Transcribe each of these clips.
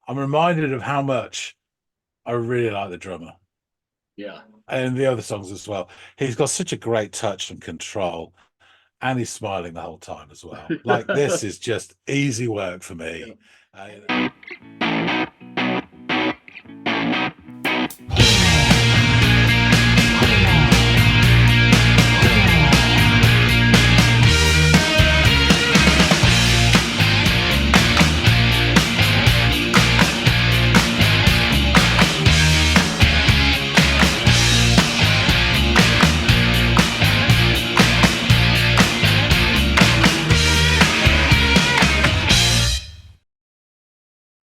I'm reminded of how much I really like the drummer Yeah. and the other songs as well. He's got such a great touch and control, and he's smiling the whole time as well. Like this is just easy work for Yeah. me. Uh,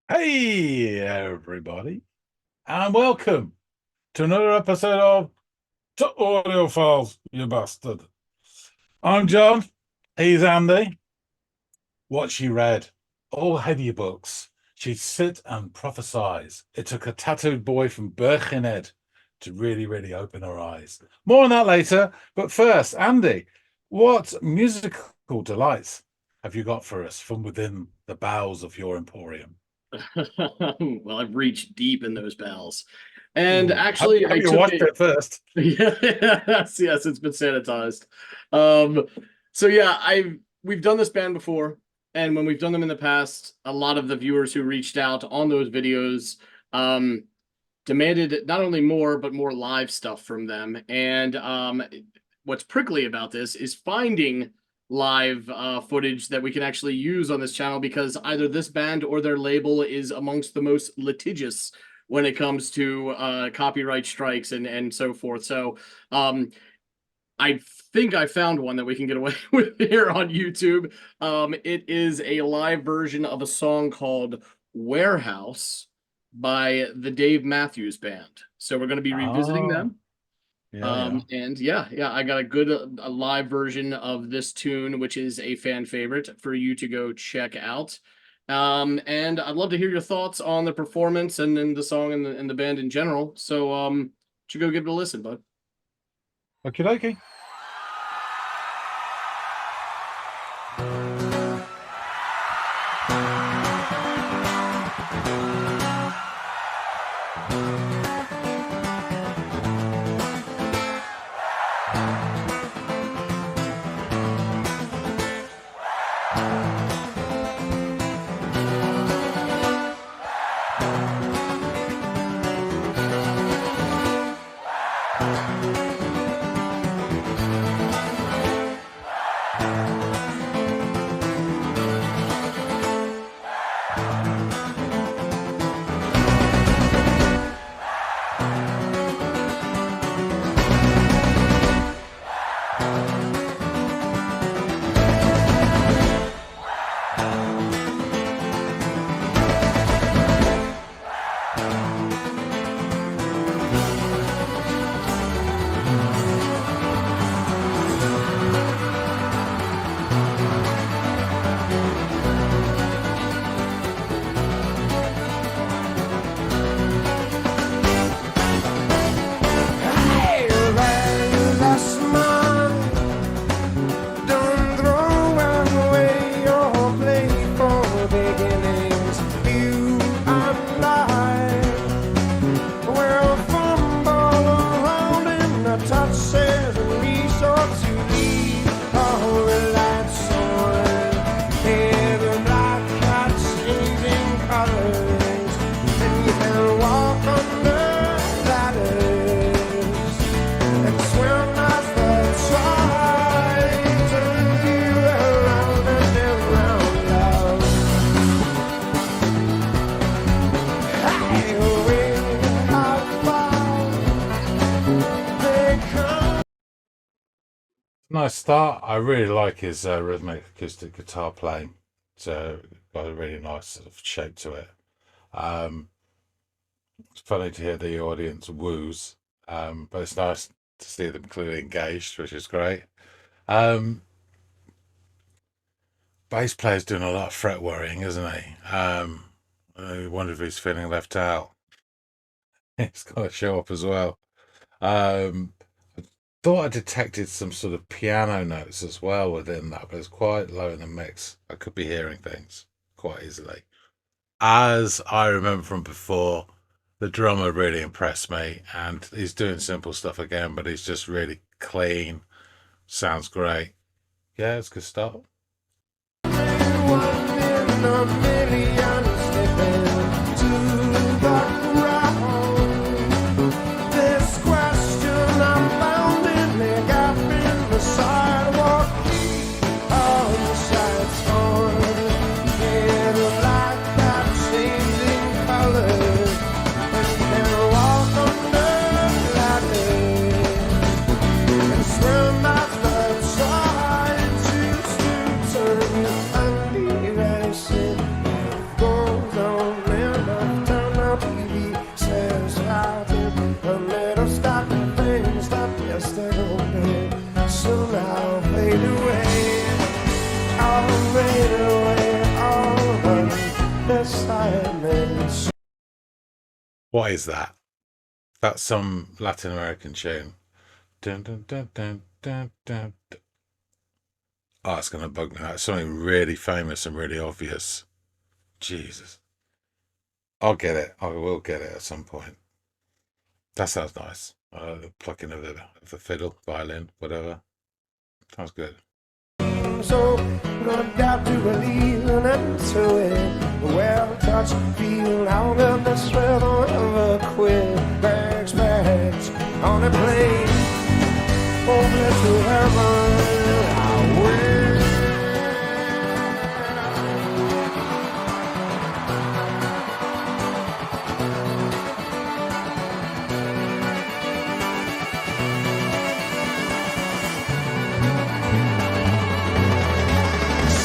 hey, everybody, and welcome to another episode of The Audiophiles, you bastard. I'm John. He's Andy. What she read, all heavy books. She'd sit and prophesize. It took a tattooed boy from Birkenhead to really open her eyes. More on that later. But first, Andy, what musical delights have you got for us from within the bowels of your emporium? Well, I've reached deep in those bowels. And Ooh, have actually, you, have I you took watched it. it first? Yes, it's been sanitized. Um, so yeah, we've done this band before, and when we've done them in the past, a lot of the viewers who reached out on those videos um demanded not only more but more live stuff from them. And what's prickly about this is finding live footage that we can actually use on this channel, because either this band or their label is amongst the most litigious when it comes to copyright strikes and so forth. So um, I think I found one that we can get away with here on YouTube. It is a live version of a song called Warehouse by the Dave Matthews Band. So we're going to be revisiting Ah, them. yeah. And yeah, I got a good a live version of this tune, which is a fan favorite for you to go check out. And I'd love to hear your thoughts on the performance and then the song and the band in general. So should go give it a listen, bud. Okie dokie. Hey, there you lost mine. Don't throw away your playful beginnings. You and I will fumble around in the touches and resort to leave our lights on. Hear black cats changing colors, and you can walk under ladders and swim as the tide turns you around and around, love. Hey, we have found they come. Nice start. I really like his rhythmic acoustic guitar playing. So got a really nice sort of shape to it. Um, it's funny to hear the audience woos, but it's nice to see them clearly engaged, which is great. Um, Bass player's doing a lot of fret worrying, isn't he? I wonder if he's feeling left out. It's got to show up as well. Um, Thought I detected some sort of piano notes as well within that, but it's quite low in the mix. I could be hearing things quite easily. as I remember from before, the drummer really impressed me, and he's doing simple stuff again, but he's just really clean. Sounds great. Yeah, it's good stuff. One in a million slipping to the ground. This question I'm found in the gap in the sidewalk. All the sights on in a light that changing colors, and can walk under lightning and swim as the tide choose to turn you undeviated. Goes on and up, turn out TV says out it. A little stop and things stop yesterday. Soon I'll fade away. I'll fade away. All but beside me. What is that? That's some Latin American tune. Dun, dun, dun, dun, dun, dun, dun. Oh, it's going to bug me out. It's something really famous and really obvious. Jesus. I'll get it. I will get it at some point. That sounds nice. The plucking of the fiddle, violin, whatever. Sounds good. So gonna doubt to believe and into it. Well, touch, feel how good this rhythm ever quit. Bags, bags on a plane over to heaven. I will.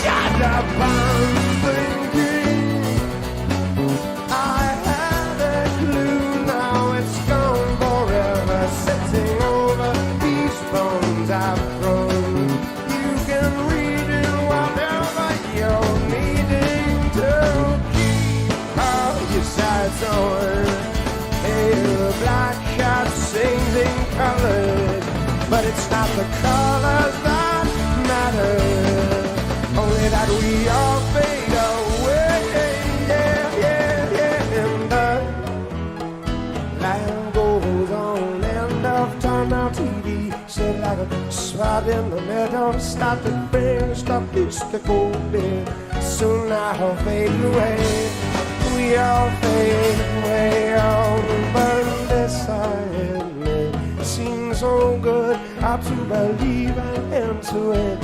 Shut up, I'm thinking. I had a clue, now it's gone forever. Sitting over these bones I've thrown. You can read it whatever you're needing to keep all your sights on. Hey, the black cat sings in colors, but it's not the colors that matter. Only that we all fade away, yeah, yeah, yeah. And the life goes on, end of turnout TV. Sit like a spot in the middle, stop the bear, stop this the cold beer. Soon I'll fade away, we all fade away. All the burn beside me seems so good, how to believe and into it.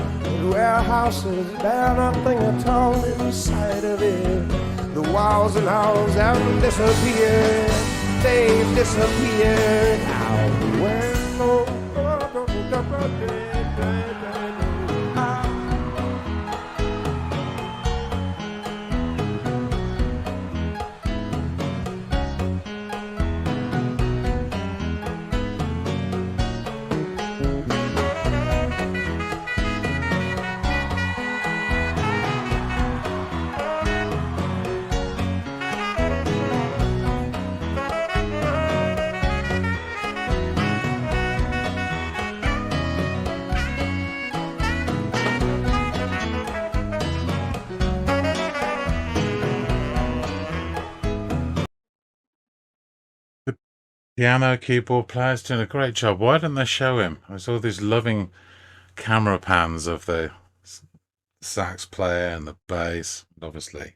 Warehouses bear nothing at all inside of it. The walls and halls have disappeared. They've disappeared. Now where no. Piano keyboard player's doing a great job. Why didn't they show him? I saw these loving camera pans of the sax player and the bass, obviously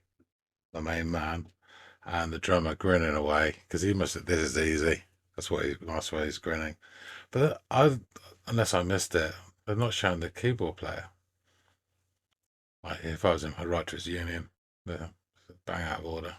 the main man, and the drummer grinning away because he must. This is easy. That's why he's grinning. But unless I missed it, they're not showing the keyboard player. Like if I was in my writers' union, yeah, bang out of order.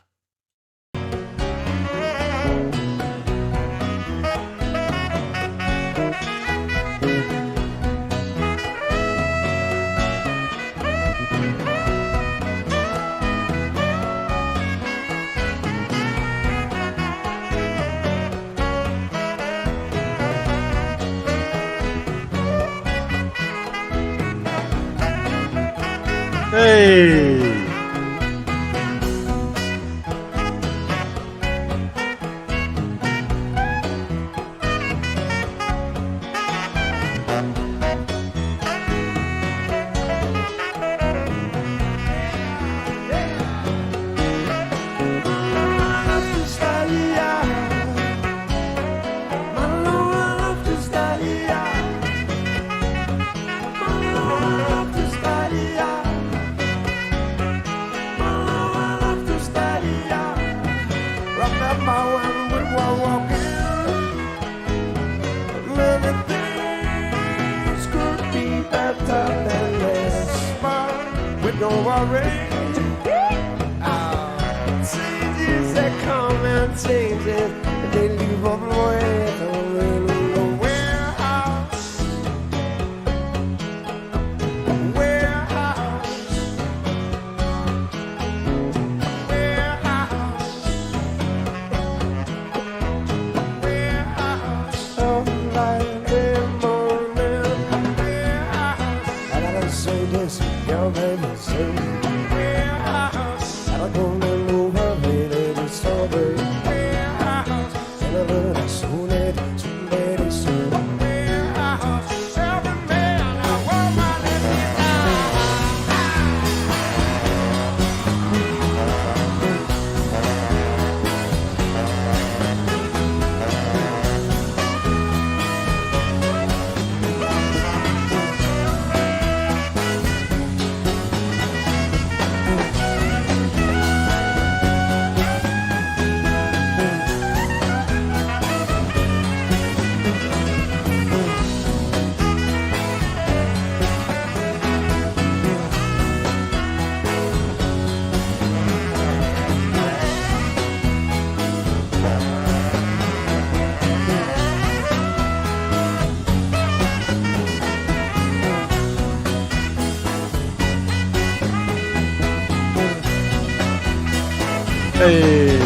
Hey! But don't worry. Changes that come and changes, but they leave on the way. In the warehouse, warehouse, warehouse, warehouse. Oh, like the morning, warehouse. I gotta say this, girl, baby, say warehouse. I don't go Hey.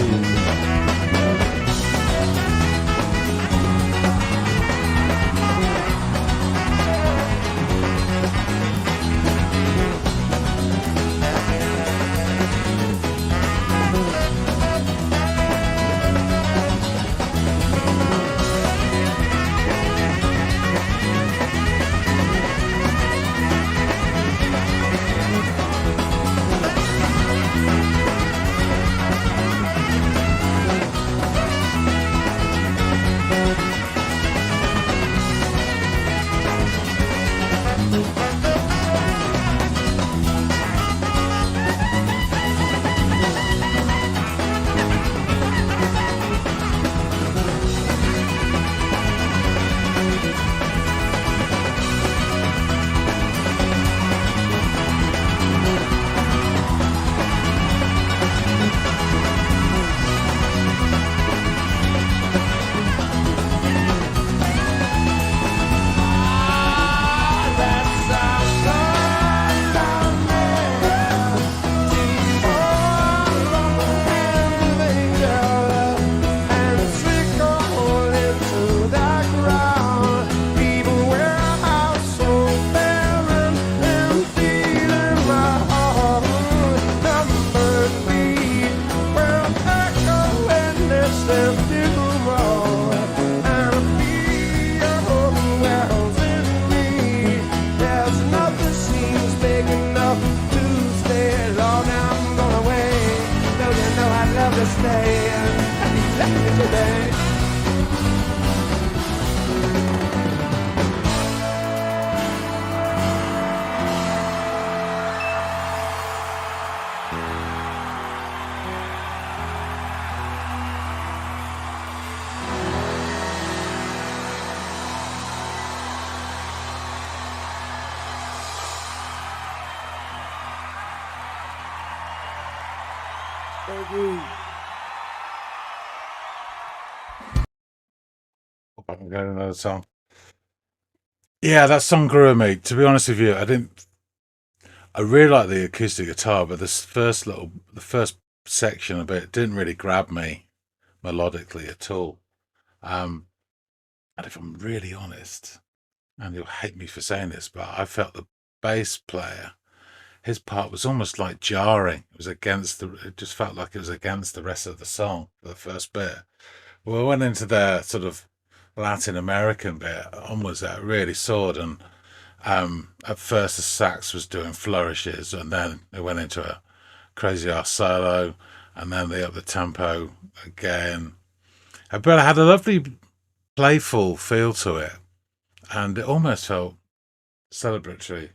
Thank you. I can go to another song. Yeah, that song grew on me. To be honest with you, I really like the acoustic guitar, but the first section of it didn't really grab me melodically at all. And if I'm really honest, and you'll hate me for saying this, but I felt the bass player, his part was almost like jarring. It just felt like it was against the rest of the song for the first bit. Well, I went into the sort of Latin American bit onwards that really soared, and at first the sax was doing flourishes, and then it went into a crazy ass solo, and then they upped the tempo again. But it had a lovely playful feel to it, and it almost felt celebratory,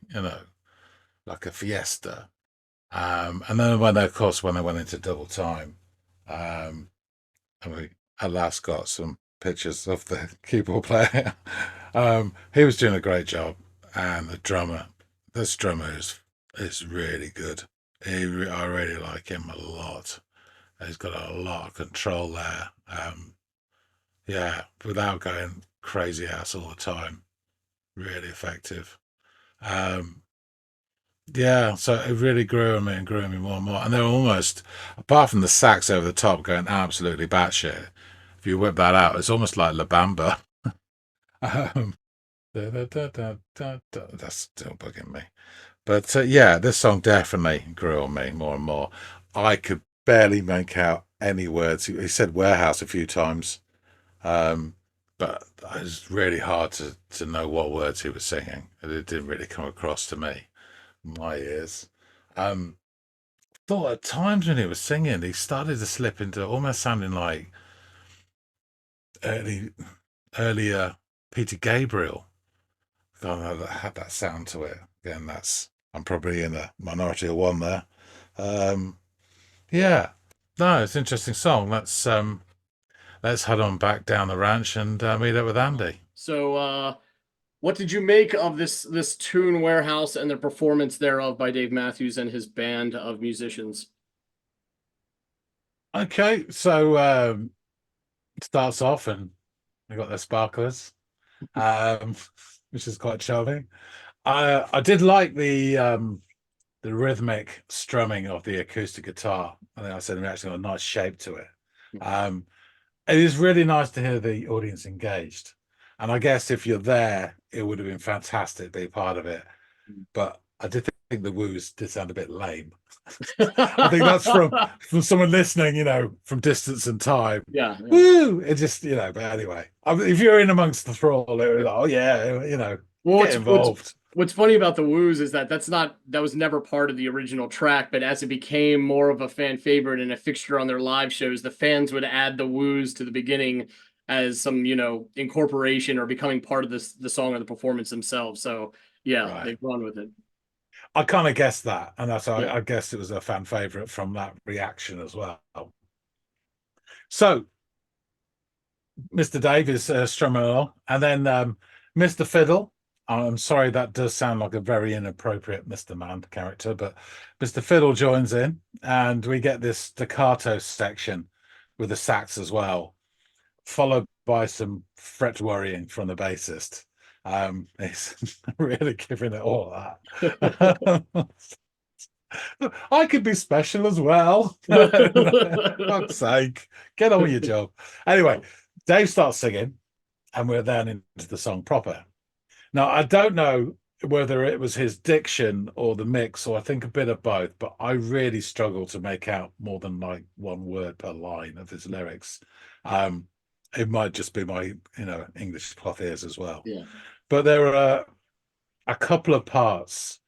like a fiesta. And then when they went into double time, and we at last got some pictures of the keyboard player. He was doing a great job, and this drummer is is really good. I really like him a lot. He's got a lot of control there. Yeah, without going crazy ass all the time. Really effective. Um, yeah, so it really grew on me and grew on me more and more. And they're almost, apart from the sax over the top going absolutely batshit, if you whip that out, it's almost like La Bamba. Um, that's still bugging me. But yeah, this song definitely grew on me more and more. I could barely make out any words. He said warehouse a few times, um, but it was really hard to know what words he was singing. It didn't really come across to me, my ears. Um, thought at times when he was singing, he started to slip into almost sounding like early, earlier Peter Gabriel. God, that had that sound to it. Again, I'm probably in a minority of one there. Um, yeah, no, it's an interesting song. Let's head on back down the ranch and meet up with Andy. So, what did you make of this tune Warehouse and the performance thereof by Dave Matthews and his band of musicians? Okay, so it starts off and we got the sparklers, um, which is quite charming. I did like the rhythmic strumming of the acoustic guitar. I think I said it actually got a nice shape to it. Um, it is really nice to hear the audience engaged. And I guess if you're there, it would have been fantastic to be part of it. But I did think the woos did sound a bit lame. I think that's from someone listening, from distance and time. Yeah. Woo! It just, but anyway, if you're in amongst the thrall, it was like, oh yeah, Well, get involved. What's funny about the woos is that that was never part of the original track, but as it became more of a fan favorite and a fixture on their live shows, the fans would add the woos to the beginning as some, incorporation or becoming part of the song or the performance themselves. So yeah, Right. they've run with it. I kind of guessed that, and that's Yeah. I guessed it was a fan favorite from that reaction as well. So Mr. Dave is strumming along, and then Mr. Fiddle. I'm sorry, that does sound like a very inappropriate Mr. Man character, but Mr. Fiddle joins in, and we get this staccato section with the sax as well, followed by some fret worrying from the bassist. He's really giving it all that. I could be special as well. Fuck's sake, get on with your job. Anyway, Dave starts singing, and we're then into the song proper. Now, I don't know whether it was his diction or the mix, or I think a bit of both, but I really struggle to make out more than like one word per line of his lyrics. It might just be my, English cloth ears as well. Yeah. But there are a couple of parts.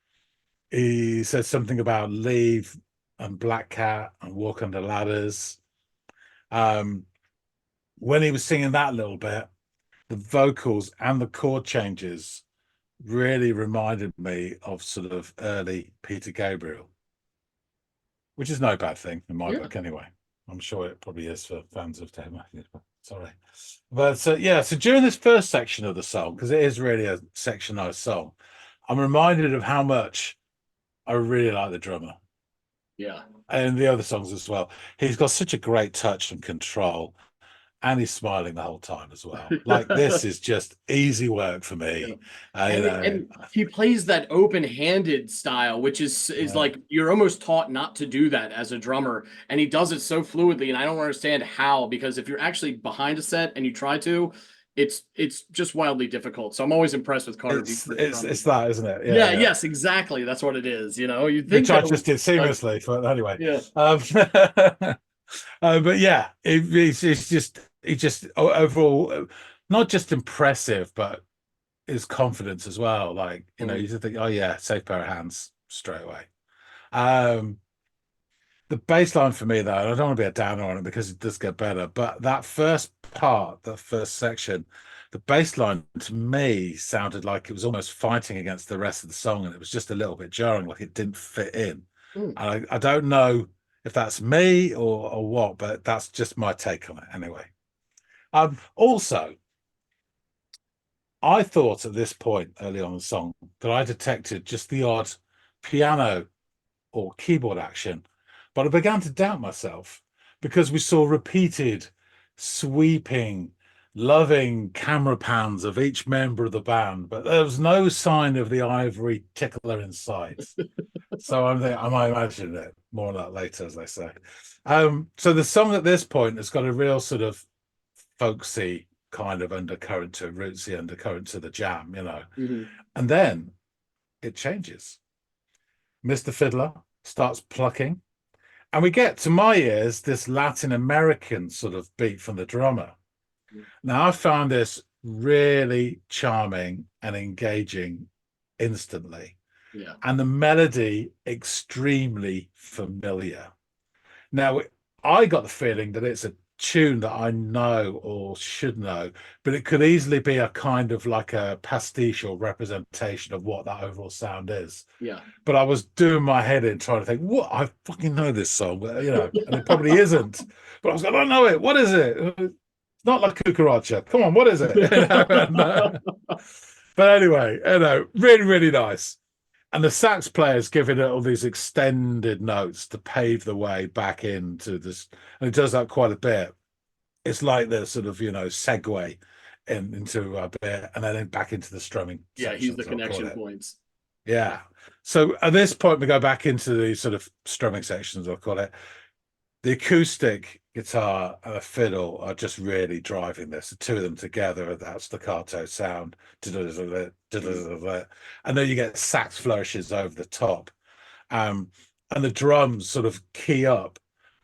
He says something about leave and black cat and walk under ladders. When he was singing that little bit, the vocals and the chord changes really reminded me of sort of early Peter Gabriel, which is no bad thing in my book anyway. I'm sure it probably is for fans of Dave Matthews. Sorry. But so during this first section of the song, because it is really a sectionized song, I'm reminded of how much I really like the drummer. Yeah. And the other songs as well. He's got such a great touch and control, and he's smiling the whole time as well. Like, this is just easy work for me. And he plays that open-handed style, which is like you're almost taught not to do that as a drummer, and he does it so fluidly, and I don't understand how, because if you're actually behind a set and you try to, it's just wildly difficult. So I'm always impressed with Carter. It's that, isn't it? Yeah, yes, exactly. That's what it is. You think which I just did seamlessly, but anyway. Yeah. But yeah, it's just overall not just impressive, but his confidence as well. Like, you just think, oh yeah, safe pair of hands straight away. The bass line for me, though, and I don't want to be a downer on it because it does get better, but that first part, that first section, the bass line to me sounded like it was almost fighting against the rest of the song, and it was just a little bit jarring, like it didn't fit in. And I don't know if that's me or what, but that's just my take on it anyway. Also, I thought at this point early on in the song that I detected just the odd piano or keyboard action. But I began to doubt myself because we saw repeated, sweeping, loving camera pans of each member of the band, but there was no sign of the ivory tickler in sight. So I'm thinking, I might imagine it. More on that later, as they say. So the song at this point has got a real sort of folksy kind of undercurrent to it, rootsy undercurrent to the jam, And then it changes. Mr. Fiddler starts plucking, and we get, to my ears, this Latin American sort of beat from the drummer. Now, I found this really charming and engaging instantly. Yeah. And the melody extremely familiar. Now, I got the feeling that it's a tune that I know or should know, but it could easily be a kind of like a pastiche or representation of what that overall sound is. Yeah. But I was doing my head in trying to think, what? I fucking know this song, and it probably isn't. But I was like, I don't know it. What is it? It's not like Cucaracha. Come on, what is it? But anyway, really, really nice. And the sax player's giving it all these extended notes to pave the way back into this. And it does that quite a bit. It's like the sort of, segue into a bit and then back into the strumming. Yeah, he's the connection points. Yeah. So at this point, we go back into the sort of strumming sections, I'll call it. The acoustic guitar and the fiddle are just really driving this. The two of them together, that staccato sound. And then you get sax flourishes over the top. And the drums sort of key up,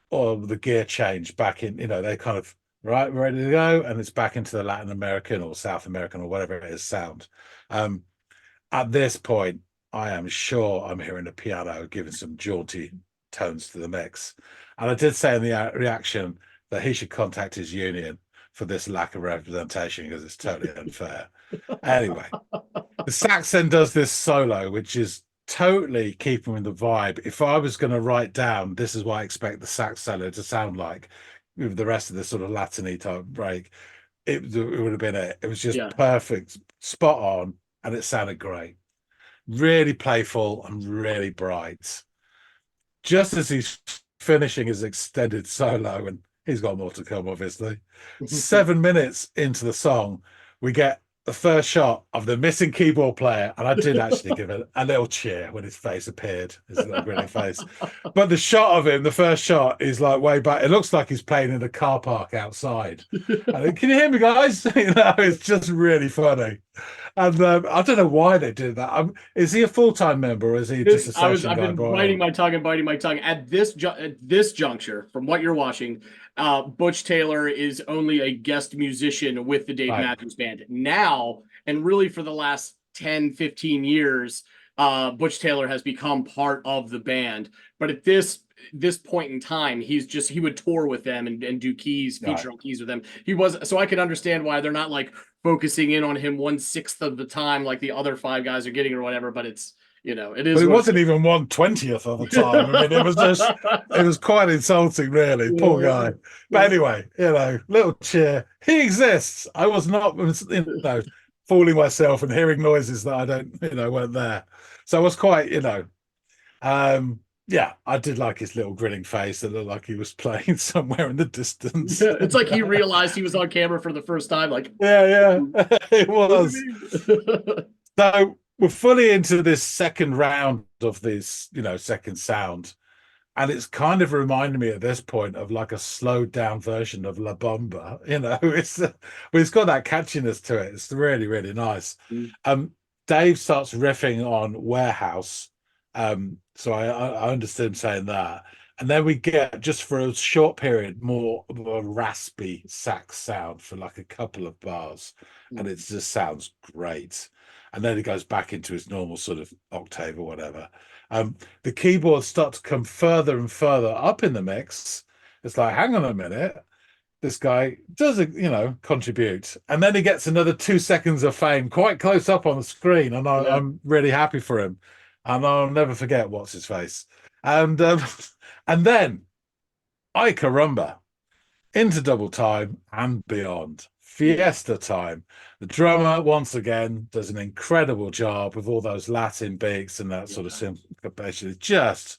or the gear change back in, they kind of, right, ready to go. And it's back into the Latin American or South American or whatever it is sound. At this point, I am sure I'm hearing a piano giving some jaunty tones to the mix. And I did say in the reaction that he should contact his union for this lack of representation because it's totally unfair. Anyway, the sax then does this solo, which is totally keeping with the vibe. If I was going to write down, this is what I expect the sax solo to sound like with the rest of this sort of Latin-y type break, it would have been it. It was just perfect, spot on, and it sounded great. Really playful and really bright. Just as he's finishing his extended solo, and he's got more to come, obviously. 7 minutes into the song, we get the first shot of the missing keyboard player, and I did actually give it a little cheer when his face appeared, his little grinning face. But the shot of him, the first shot, is like way back. It looks like he's playing in a car park outside. I think, can you hear me, guys? It's just really funny. And I don't know why they did that. Is he a full-time member, or is he just a session guy? I've been biting my tongue and biting my tongue. At this juncture, from what you're watching, Butch Taylor is only a guest musician with the Dave Matthews Band. Now, and really for the last 10, 15 years, Butch Taylor has become part of the band. But at this point in time, he would tour with them and do keys, feature on keys with them. So I can understand why they're not like focusing in on him 1/6 of the time like the other 5 guys are getting or whatever, but it's it is. But it wasn't even 1/20th of the time. I mean, it was quite insulting, really. Poor guy. But anyway, little cheer. He exists. I was not, fooling myself and hearing noises that I don't, weren't there. So I was quite, I did like his little grinning face that looked like he was playing somewhere in the distance. Yeah, it's like he realized he was on camera for the first time. Like, yeah, it was. So we're fully into this second round of this, second sound. And it's kind of reminding me at this point of like a slowed down version of La Bomba. It's got that catchiness to it. It's really, really nice. Dave starts riffing on Warehouse. So I understood him saying that. And then we get, just for a short period, more of a raspy sax sound for like a couple of bars. And it just sounds great. And then it goes back into his normal sort of octave or whatever. The keyboards start to come further and further up in the mix. It's like, hang on a minute. This guy does, contribute. And then he gets another 2 seconds of fame quite close up on the screen. And I'm really happy for him. And I'll never forget what's his face. And then, ay caramba, into double time and beyond. Fiesta time. The drummer, once again, does an incredible job with all those Latin beats and that sort of syncopation. It's just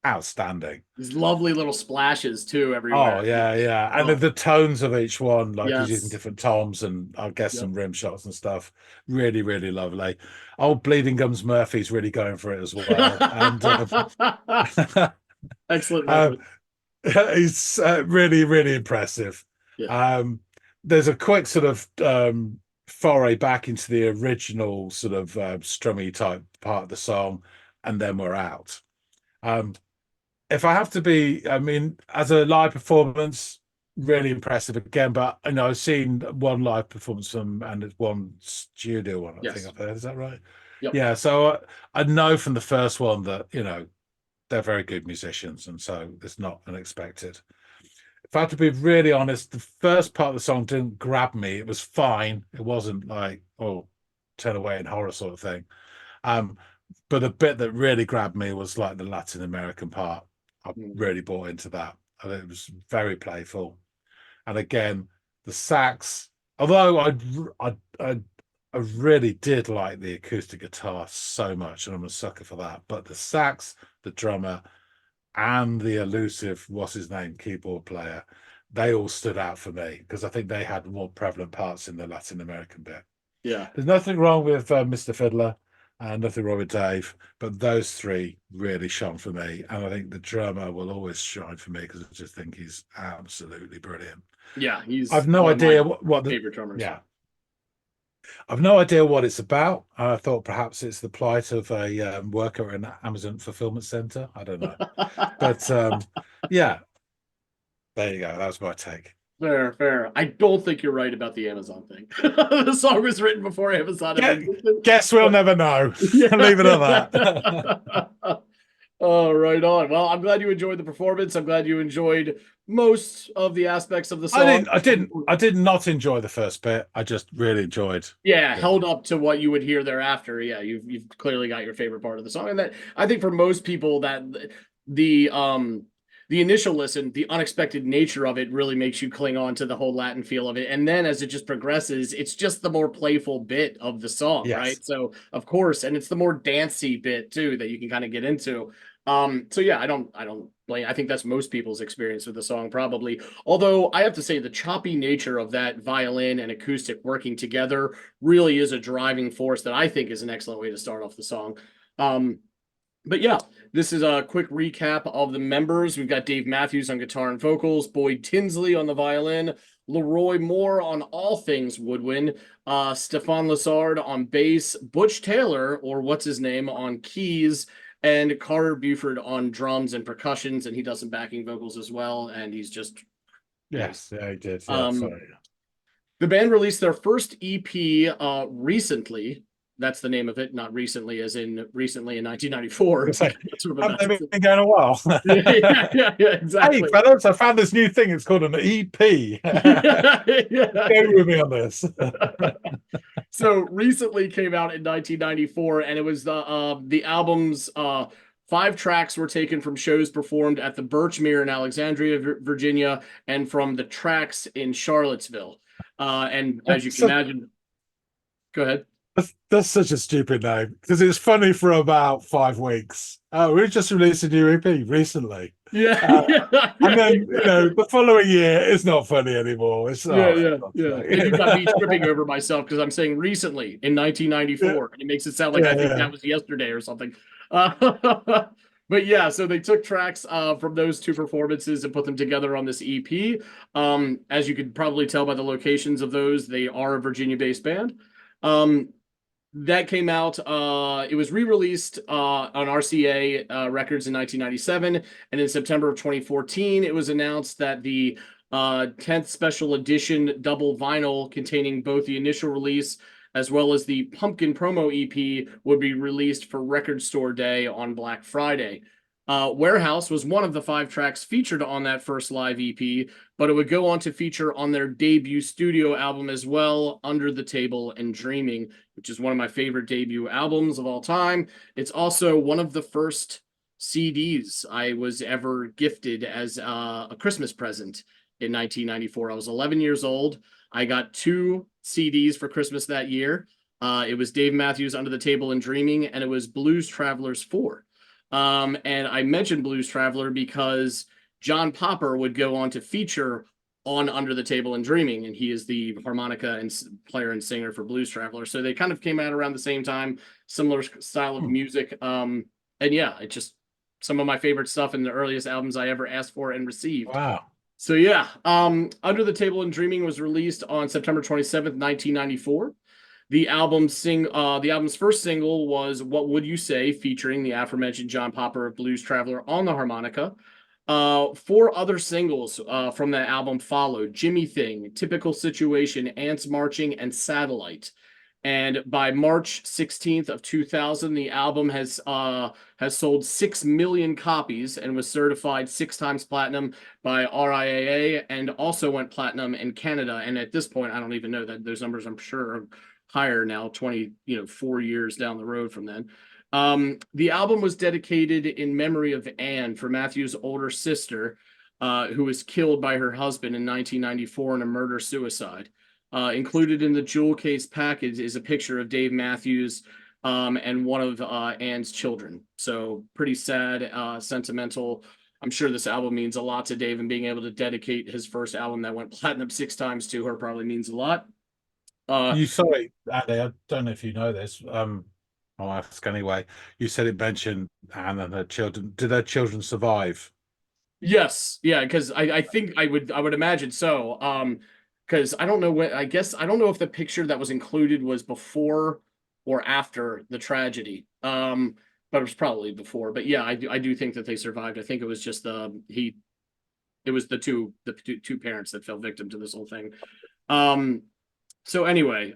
outstanding. These lovely little splashes too everywhere. Oh, yeah. And Oh, the tones of each one, like he's using yes. different toms and I guess Yep. some rim shots and stuff. Really, really lovely. Old Bleeding Gums Murphy's really going for it as well. And Excellent reference. he's really, really impressive. Yeah. There's a quick sort of foray back into the original sort of strummy type part of the song, and then we're out. If I have to be, I mean, as a live performance, really impressive again. But I've seen one live performance from and one studio one. I think I've heard. Is that right? Yep. Yeah. So I know from the first one that they're very good musicians, and so it's not unexpected. If I have to be really honest, the first part of the song didn't grab me. It was fine. It wasn't like, oh, turn away in horror sort of thing. But the bit that really grabbed me was like the Latin American part. I really bought into that. And it was very playful. And again, the sax, although I really did like the acoustic guitar so much, and I'm a sucker for that. But the sax, the drummer, and the elusive, what's his name, keyboard player, they all stood out for me because I think they had more prevalent parts in the Latin American bit. Yeah. There's nothing wrong with Mr. Fiddler and nothing wrong with Dave, but those three really shone for me. And I think the drummer will always shine for me because I just think he's absolutely brilliant. Yeah, I've no idea what the favorite drummers. Yeah. I've no idea what it's about. I thought perhaps it's the plight of a worker in an Amazon fulfillment center. I don't know. But yeah, there you go. That was my take. Fair. I don't think you're right about the Amazon thing. The song was written before Amazon. Guess we'll never know. Leave it at that. Oh, right on. Well, I'm glad you enjoyed the performance. I'm glad you enjoyed most of the aspects of the song. I did not enjoy the first bit. I just really enjoyed. Yeah, held up to what you would hear thereafter. Yeah, you've clearly got your favorite part of the song, and that I think for most people that the initial listen, the unexpected nature of it really makes you cling on to the whole Latin feel of it. And then as it just progresses, it's just the more playful bit of the song, right? So of course, and it's the more dancey bit too that you can kind of get into. So yeah, I don't blame. I think that's most people's experience with the song probably. Although I have to say the choppy nature of that violin and acoustic working together really is a driving force that I think is an excellent way to start off the song. But yeah, this is a quick recap of the members. We've got Dave Matthews on guitar and vocals, Boyd Tinsley on the violin, Leroy Moore on all things woodwind, Stefan Lassard on bass, Butch Taylor, or what's his name, on keys, and Carter Buford on drums and percussions, and he does some backing vocals as well, and he's just... Yes, yeah, he did. Yeah, sorry. The band released their first EP recently. That's the name of it, not recently, as in recently in 1994. I've been going a while. yeah, exactly. Hey, fellas, I found this new thing. It's called an EP. Go with me on this. So recently came out in 1994, and it was the album's 5 tracks were taken from shows performed at the Birchmere in Alexandria, Virginia, and from the tracks in Charlottesville. And as you can imagine, go ahead. That's such a stupid name because it's funny for about 5 weeks. We just released a new EP recently. Yeah. And then the following year it's not funny anymore. It's yeah. And you got me tripping over myself because I'm saying recently in 1994, and it makes it sound like I think that was yesterday or something. But yeah, so they took tracks from those 2 performances and put them together on this EP. As you could probably tell by the locations of those, they are a Virginia-based band. That came out, it was re-released on RCA Records in 1997, and in September of 2014, it was announced that the 10th special edition double vinyl containing both the initial release as well as the Pumpkin promo EP would be released for Record Store Day on Black Friday. Warehouse was one of the 5 tracks featured on that first live EP, but it would go on to feature on their debut studio album as well, Under the Table and Dreaming, which is one of my favorite debut albums of all time. It's also one of the first CDs I was ever gifted as a Christmas present. in 1994. I was 11 years old. I got 2 CDs for Christmas that year. It was Dave Matthews' Under the Table and Dreaming, and it was Blues Travelers 4. And I mentioned Blues Traveler because John Popper would go on to feature on Under the Table and Dreaming, and he is the harmonica and player and singer for Blues Traveler. So they kind of came out around the same time, similar style of music. And yeah, it just some of my favorite stuff in the earliest albums I ever asked for and received. Wow. So yeah, Under the Table and Dreaming was released on September 27th, 1994. The album's first single was What Would You Say, featuring the aforementioned John Popper of Blues Traveler on the harmonica. 4 other singles from that album followed: Jimmy Thing, Typical Situation, Ants Marching, and Satellite. And by March 16th of 2000, the album has sold 6 million copies and was certified 6 times platinum by RIAA, and also went platinum in Canada. And at this point, I don't even know that those numbers, I'm sure, are higher now, 4 years down the road from then. The album was dedicated in memory of Anne, for Matthew's older sister, who was killed by her husband in 1994 in a murder-suicide. Included in the jewel case package is a picture of Dave Matthews and one of Anne's children. So pretty sad, sentimental. I'm sure this album means a lot to Dave, and being able to dedicate his first album that went platinum 6 times to her probably means a lot. Sorry, Andy, I don't know if you know this. I'll ask anyway. You said it mentioned Anne and her children. Did her children survive? Yes, yeah, because I think I would imagine so. Because I don't know when. I guess I don't know if the picture that was included was before or after the tragedy. But it was probably before. But yeah, I do think that they survived. I think it was just it was the two parents that fell victim to this whole thing. So anyway,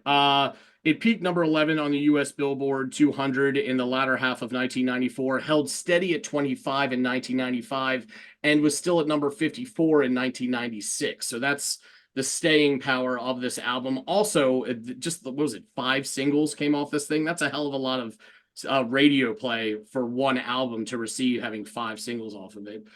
it peaked number 11 on the US Billboard 200 in the latter half of 1994, held steady at 25 in 1995, and was still at number 54 in 1996. So that's the staying power of this album. Also, just, what was it, 5 singles came off this thing? That's a hell of a lot of radio play for one album to receive, having 5 singles off of it.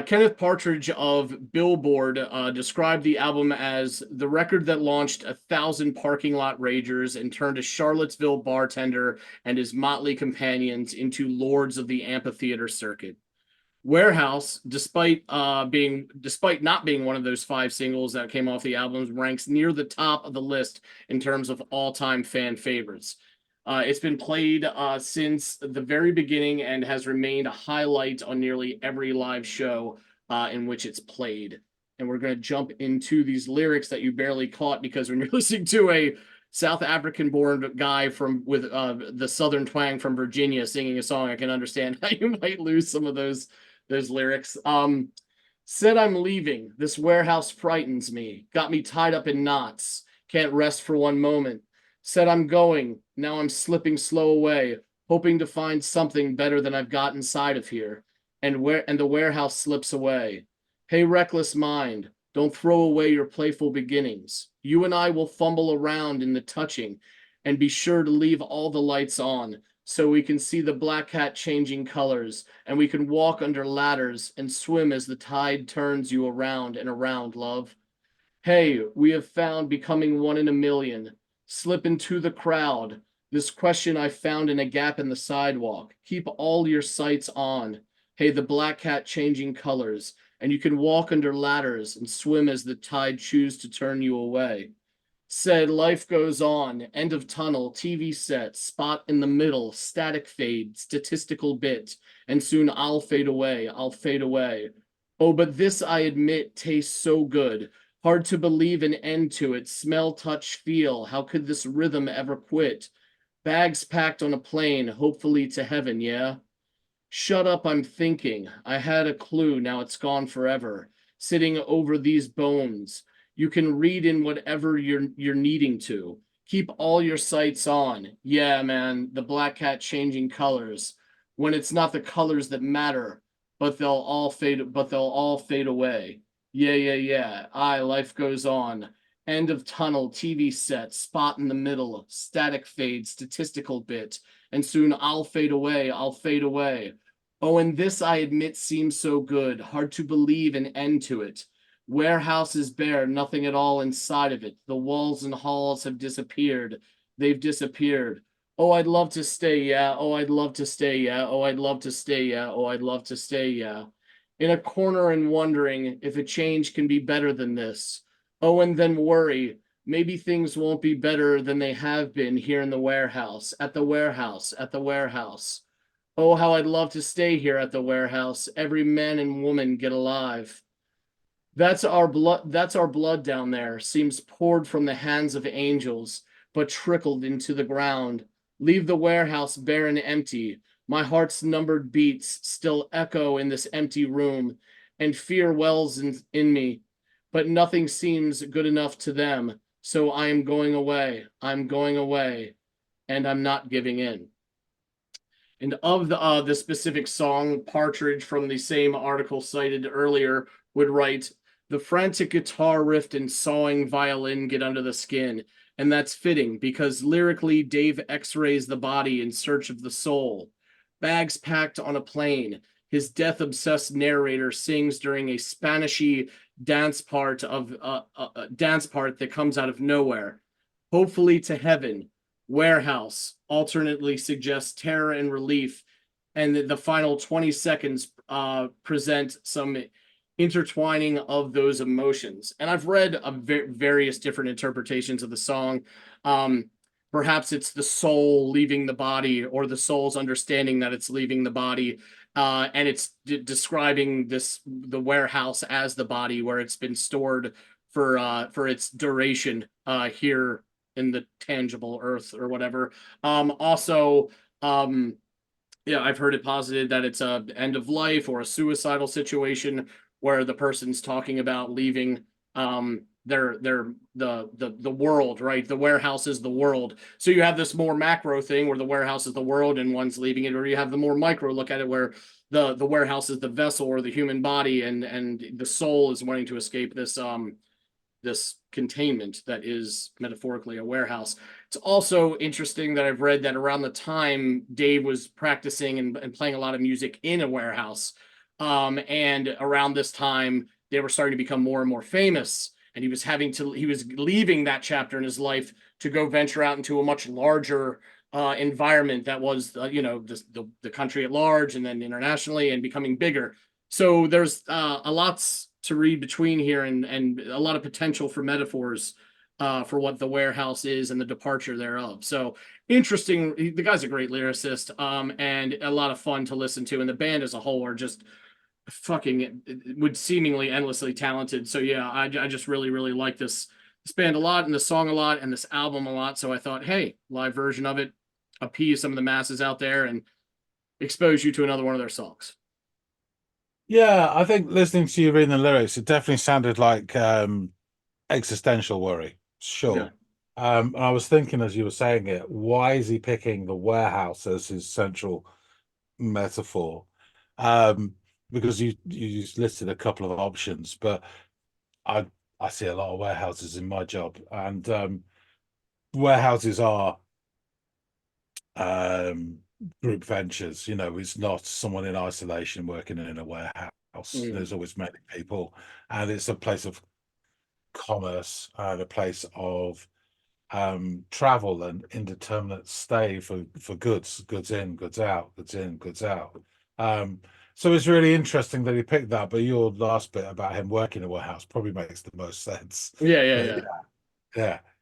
Kenneth Partridge of Billboard described the album as the record that launched 1,000 parking lot ragers and turned a Charlottesville bartender and his motley companions into lords of the amphitheater circuit. Warehouse, despite not being one of those 5 singles that came off the album, ranks near the top of the list in terms of all-time fan favorites. It's been played since the very beginning and has remained a highlight on nearly every live show in which it's played. And we're going to jump into these lyrics that you barely caught, because when you're listening to a South African-born guy with the Southern twang from Virginia singing a song, I can understand how you might lose some of those lyrics. Said I'm leaving. This warehouse frightens me. Got me tied up in knots. Can't rest for one moment. Said I'm going. Now I'm slipping slow away, hoping to find something better than I've got inside of here. And the warehouse slips away. Hey, reckless mind, don't throw away your playful beginnings. You and I will fumble around in the touching, and be sure to leave all the lights on, so we can see the black cat changing colors, and we can walk under ladders and swim as the tide turns you around and around, love. Hey, we have found becoming one in a million. Slip into the crowd. This question I found in a gap in the sidewalk. Keep all your sights on. Hey, the black cat changing colors, and you can walk under ladders and swim as the tide choose to turn you away. Said life goes on. End of tunnel. TV set. Spot in the middle. Static fade. Statistical bit. And soon I'll fade away. I'll fade away. Oh, but this I admit tastes so good. Hard to believe an end to it. Smell, touch, feel. How could this rhythm ever quit? Bags packed on a plane, hopefully to heaven, yeah? Shut up, I'm thinking. I had a clue, now it's gone forever. Sitting over these bones. You can read in whatever you're needing to. Keep all your sights on. Yeah, man, the black cat changing colors. When it's not the colors that matter, but they'll all fade away. Yeah. Life goes on. End of tunnel, TV set, spot in the middle, static fade, statistical bit, and soon I'll fade away. Oh, and this I admit seems so good, hard to believe an end to it. Warehouse is bare, nothing at all inside of it. The walls and halls have disappeared. They've disappeared. Oh, I'd love to stay, yeah. Oh, I'd love to stay, yeah. Oh, I'd love to stay, yeah. Oh, I'd love to stay, yeah. In a corner and wondering if a change can be better than this. Oh, and then worry. Maybe things won't be better than they have been here in the warehouse, at the warehouse, at the warehouse. Oh, how I'd love to stay here at the warehouse. Every man and woman get alive. That's our blood down there. Seems poured from the hands of angels, but trickled into the ground. Leave the warehouse bare and empty. My heart's numbered beats still echo in this empty room, and fear wells in me. But nothing seems good enough to them. So I am going away. I'm going away, and I'm not giving in. And of the specific song, Partridge, from the same article cited earlier, would write, the frantic guitar riff and sawing violin get under the skin. And that's fitting because lyrically, Dave x-rays the body in search of the soul. Bags packed on a plane. His death-obsessed narrator sings during a Spanishy dance part that comes out of nowhere. Hopefully to heaven. Warehouse alternately suggests terror and relief, and the final 20 seconds present some intertwining of those emotions. And I've read various different interpretations of the song. Perhaps it's the soul leaving the body, or the soul's understanding that it's leaving the body, and it's describing the warehouse as the body where it's been stored for its duration here in the tangible earth or whatever. Yeah, I've heard it posited that it's a end of life or a suicidal situation where the person's talking about leaving the world, right? The warehouse is the world. So you have this more macro thing where the warehouse is the world and one's leaving it, or you have the more micro look at it where the warehouse is the vessel or the human body, and the soul is wanting to escape this containment that is metaphorically a warehouse. It's also interesting that I've read that around the time Dave was practicing and playing a lot of music in a warehouse, and around this time they were starting to become more and more famous, and he was leaving that chapter in his life to go venture out into a much larger environment that was the country at large, and then internationally, and becoming bigger. So there's a lot to read between here, and a lot of potential for metaphors for what the warehouse is and the departure thereof. So interesting. The guy's a great lyricist, and a lot of fun to listen to. And the band as a whole are just fucking would seemingly endlessly talented. So yeah, I just really, really like this band a lot, and the song a lot, and this album a lot. So I thought, hey, live version of it, appease some of the masses out there and expose you to another one of their songs. Yeah, I think listening to you reading the lyrics, it definitely sounded like existential worry. Sure. Yeah. And I was thinking as you were saying it, why is he picking the warehouse as his central metaphor? Because you listed a couple of options, but I see a lot of warehouses in my job, and warehouses are group ventures. It's not someone in isolation working in a warehouse. There's always many people, and it's a place of commerce and a place of travel and indeterminate stay for goods in, goods out, goods in, goods out. So it's really interesting that he picked that, but your last bit about him working in a warehouse probably makes the most sense. Yeah,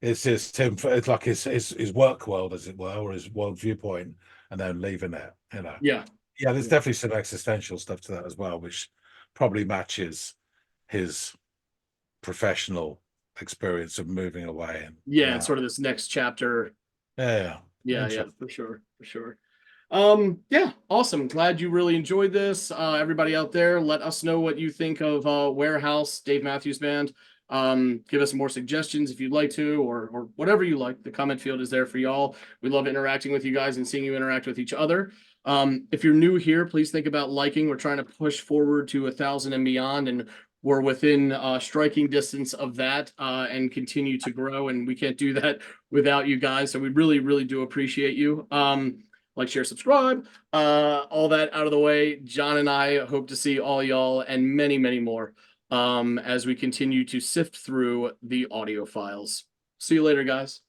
it's just him. It's like his work world, as it were, or his world viewpoint, and then leaving it. Yeah. There's definitely some existential stuff to that as well, which probably matches his professional experience of moving away. And it's sort of this next chapter. Yeah, For sure. Yeah, awesome. Glad you really enjoyed this. Everybody out there, let us know what you think of Warehouse, Dave Matthews Band. Give us more suggestions if you'd like to, or whatever you like. The comment field is there for y'all. We love interacting with you guys and seeing you interact with each other. If you're new here, please think about liking. We're trying to push forward to 1,000 and beyond, and we're within striking distance of that, and continue to grow. And we can't do that without you guys. So we really, really do appreciate you. like, share, subscribe, all that out of the way. John and I hope to see all y'all and many, many more as we continue to sift through the audio files. See you later, guys.